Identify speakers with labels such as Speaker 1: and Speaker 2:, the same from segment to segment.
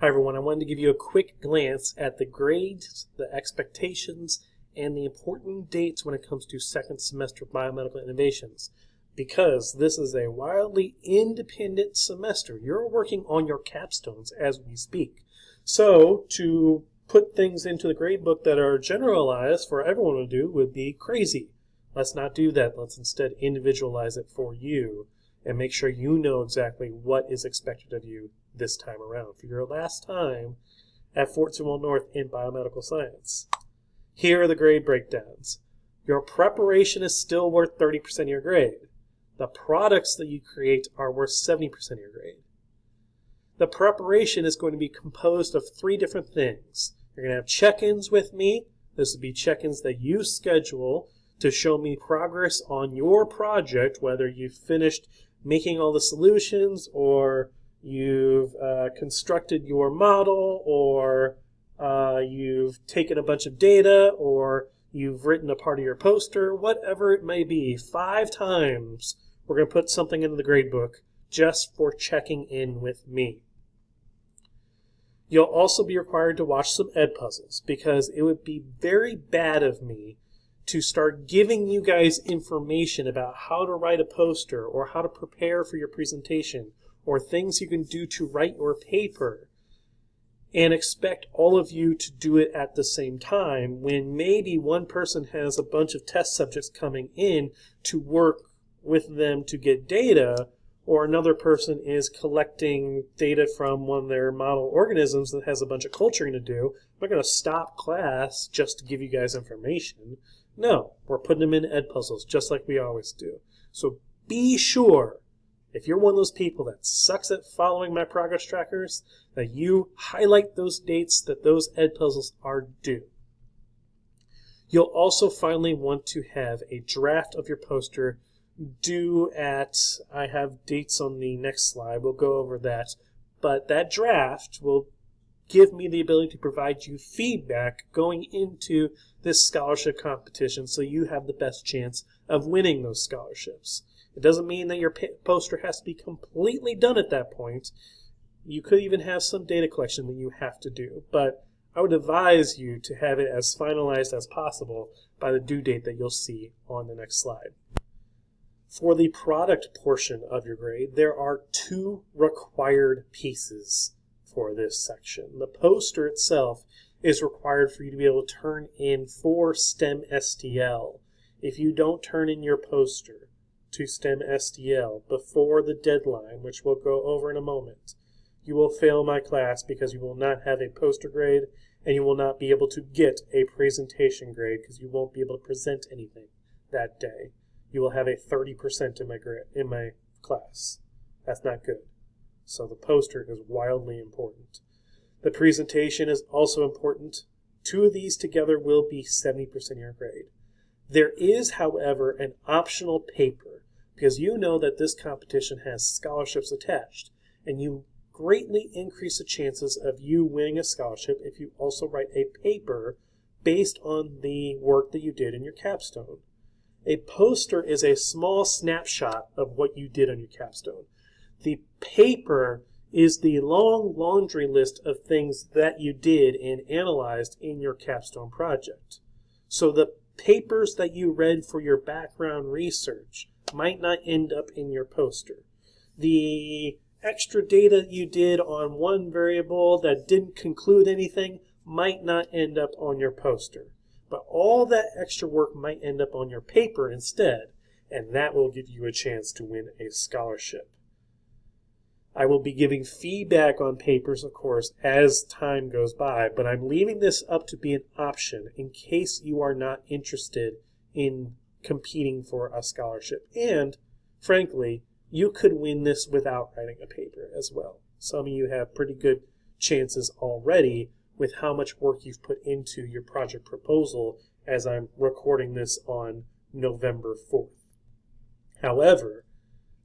Speaker 1: Hi everyone, I wanted to give you a quick glance at the grades, the expectations, and the important dates when it comes to second semester biomedical innovations. Because this is a wildly independent semester, you're working on your capstones as we speak. So to put things into the grade book that are generalized for everyone to do would be crazy. Let's not do that. Let's instead individualize it for you and make sure you know exactly what is expected of you this time around for your last time at Fort Sewell North in biomedical science. Here are the grade breakdowns. Your preparation is still worth 30% of your grade. The products that you create are worth 70% of your grade. The preparation is going to be composed of three different things. You're going to have check-ins with me. This would be check-ins that you schedule to show me progress on your project, whether you've finished making all the solutions or you've constructed your model, or you've taken a bunch of data, or you've written a part of your poster, whatever it may be. 5 times we're going to put something into the grade book just for checking in with me. You'll also be required to watch some Edpuzzles, because it would be very bad of me to start giving you guys information about how to write a poster or how to prepare for your presentation or things you can do to write your paper and expect all of you to do it at the same time when maybe one person has a bunch of test subjects coming in to work with them to get data, or another person is collecting data from one of their model organisms that has a bunch of culturing to do. I'm not going to stop class just to give you guys information. No, we're putting them in Edpuzzles just like we always do. So be sure, if you're one of those people that sucks at following my progress trackers, that you highlight those dates that those Edpuzzles are due. You'll also finally want to have a draft of your poster due at, I have dates on the next slide, we'll go over that, but that draft will give me the ability to provide you feedback going into this scholarship competition so you have the best chance of winning those scholarships. It doesn't mean that your poster has to be completely done at that point. You could even have some data collection that you have to do, but I would advise you to have it as finalized as possible by the due date that you'll see on the next slide. For the product portion of your grade, there are 2 required pieces for this section. The poster itself is required for you to be able to turn in for STEM STL. If you don't turn in your poster to STEM STL before the deadline, which we'll go over in a moment, you will fail my class because you will not have a poster grade and you will not be able to get a presentation grade because you won't be able to present anything that day. You will have a 30% in my class. That's not good. So the poster is wildly important. The presentation is also important. 2 of these together will be 70% of your grade. There is, however, an optional paper, because you know that this competition has scholarships attached, and you greatly increase the chances of you winning a scholarship if you also write a paper based on the work that you did in your capstone. A poster is a small snapshot of what you did on your capstone. The paper is the long laundry list of things that you did and analyzed in your capstone project. So the papers that you read for your background research might not end up in your poster. The extra data you did on one variable that didn't conclude anything might not end up on your poster. But all that extra work might end up on your paper instead, and that will give you a chance to win a scholarship. I will be giving feedback on papers, of course, as time goes by, but I'm leaving this up to be an option in case you are not interested in competing for a scholarship. And, frankly, you could win this without writing a paper as well. Some of you have pretty good chances already with how much work you've put into your project proposal as I'm recording this on November 4th. However,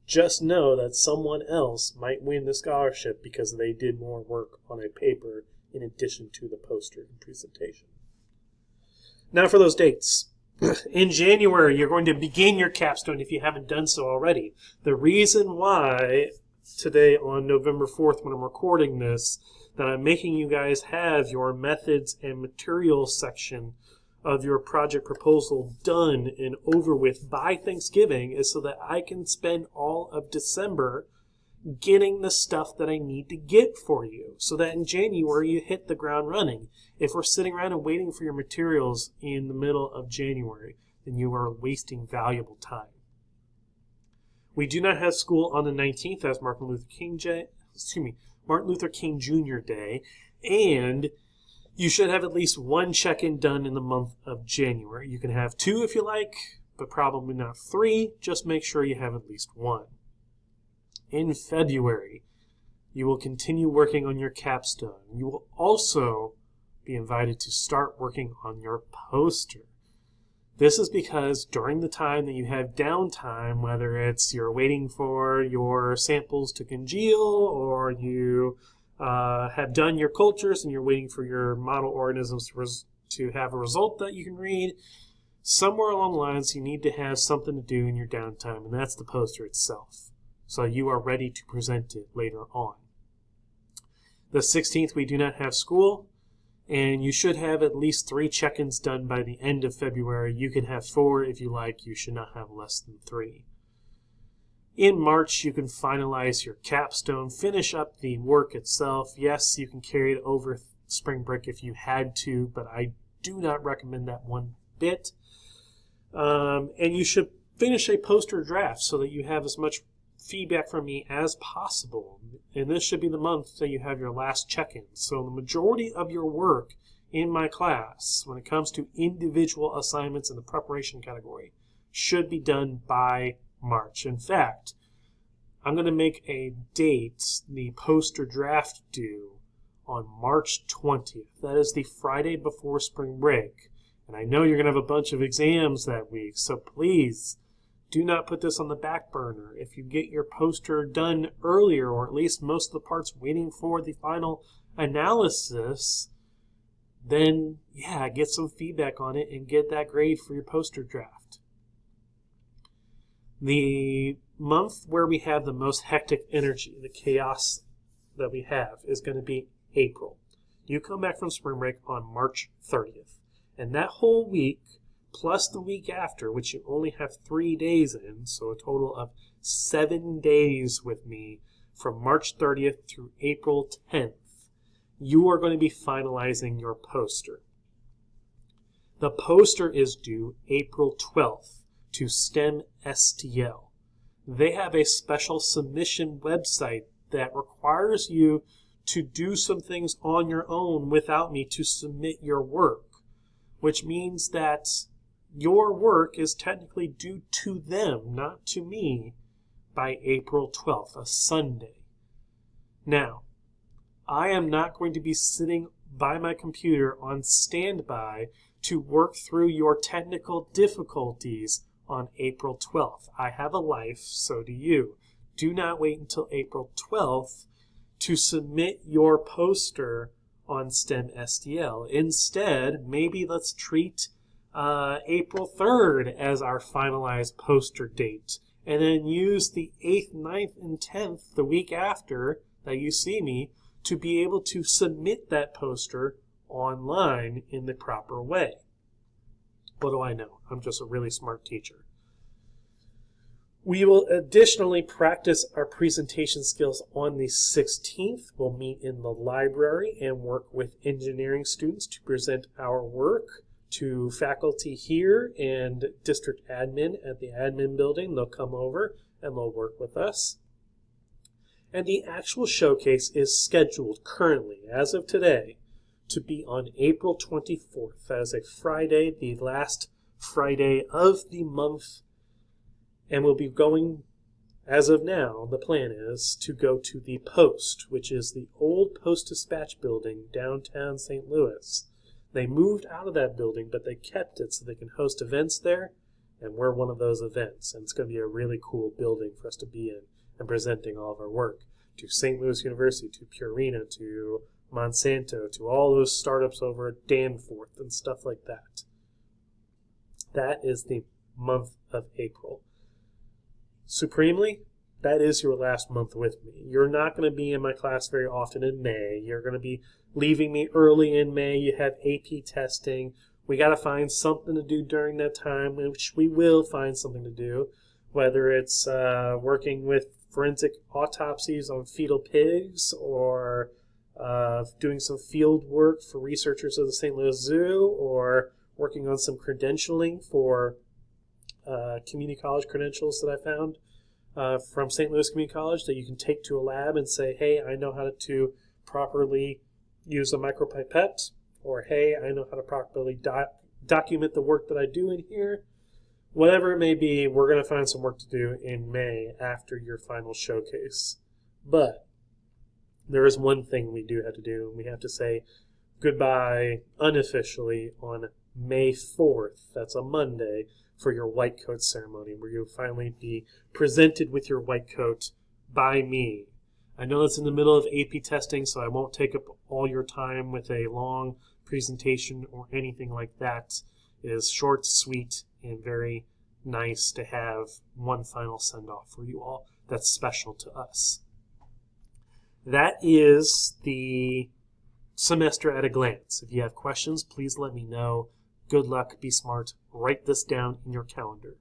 Speaker 1: just know that someone else might win the scholarship because they did more work on a paper in addition to the poster and presentation. Now for those dates. In January, you're going to begin your capstone if you haven't done so already. The reason why today on November 4th when I'm recording this that I'm making you guys have your methods and materials section of your project proposal done and over with by Thanksgiving is so that I can spend all of December getting the stuff that I need to get for you so that in January you hit the ground running. If we're sitting around and waiting for your materials in the middle of January, then you are wasting valuable time. We do not have school on the 19th as Martin Luther King Jr. Day, and you should have at least one check-in done in the month of January. You can have 2 if you like, but probably not 3. Just make sure you have at least 1. In February, you will continue working on your capstone. You will also be invited to start working on your poster. This is because during the time that you have downtime, whether it's you're waiting for your samples to congeal or you have done your cultures and you're waiting for your model organisms to have a result that you can read, somewhere along the lines you need to have something to do in your downtime, and that's the poster itself. So you are ready to present it later on. The 16th, we do not have school. And you should have at least 3 check-ins done by the end of February. You can have 4 if you like. You should not have less than 3. In March, you can finalize your capstone, finish up the work itself. Yes, you can carry it over spring break if you had to, but I do not recommend that one bit. And you should finish a poster draft so that you have as much feedback from me as possible. And this should be the month that you have your last check-in. So the majority of your work in my class, when it comes to individual assignments in the preparation category, should be done by March. In fact, I'm going to make a date, the poster draft due, on March 20th. That is the Friday before spring break. And I know you're going to have a bunch of exams that week, so please do not put this on the back burner. If you get your poster done earlier, or at least most of the parts waiting for the final analysis, then, yeah, get some feedback on it and get that grade for your poster draft. The month where we have the most hectic energy, the chaos that we have, is going to be April. You come back from spring break on March 30th, and that whole week, plus the week after, which you only have 3 days in, so a total of 7 days with me from March 30th through April 10th, you are going to be finalizing your poster. The poster is due April 12th to STEM STL. They have a special submission website that requires you to do some things on your own without me to submit your work, which means that your work is technically due to them, not to me, by April 12th, a Sunday. Now, I am not going to be sitting by my computer on standby to work through your technical difficulties on April 12th. I have a life, so do you. Do not wait until April 12th to submit your poster on STEM STL. Instead, maybe let's treat April 3rd as our finalized poster date, and then use the 8th, 9th, and 10th, the week after that you see me, to be able to submit that poster online in the proper way. What do I know? I'm just a really smart teacher. We will additionally practice our presentation skills on the 16th. We'll meet in the library and work with engineering students to present our work to faculty here and district admin at the admin building. They'll come over and they'll work with us. And the actual showcase is scheduled currently, as of today, to be on April 24th. That is a Friday, the last Friday of the month. And we'll be going, as of now, the plan is to go to the Post, which is the old Post-Dispatch building downtown St. Louis. They moved out of that building, but they kept it so they can host events there, and we're one of those events. And it's going to be a really cool building for us to be in and presenting all of our work to St. Louis University, to Purina, to Monsanto, to all those startups over at Danforth and stuff like that. That is the month of April. Supremely, that is your last month with me. You're not going to be in my class very often in May. You're going to be leaving me early in May. You have AP testing. We got to find something to do during that time, which we will find something to do, whether it's working with forensic autopsies on fetal pigs or doing some field work for researchers of the St. Louis Zoo, or working on some credentialing for community college credentials that I found from St. Louis Community College that you can take to a lab and say, hey, I know how to properly use a micropipette, or hey, I know how to properly document the work that I do in here. Whatever it may be, we're going to find some work to do in May after your final showcase. But there is one thing we do have to do, and we have to say goodbye unofficially on May 4th. That's a Monday, for your white coat ceremony, where you'll finally be presented with your white coat by me. I know it's in the middle of AP testing, so I won't take up all your time with a long presentation or anything like that. It is short, sweet, and very nice to have one final send-off for you all that's special to us. That is the semester at a glance. If you have questions, please let me know. Good luck, be smart, write this down in your calendar.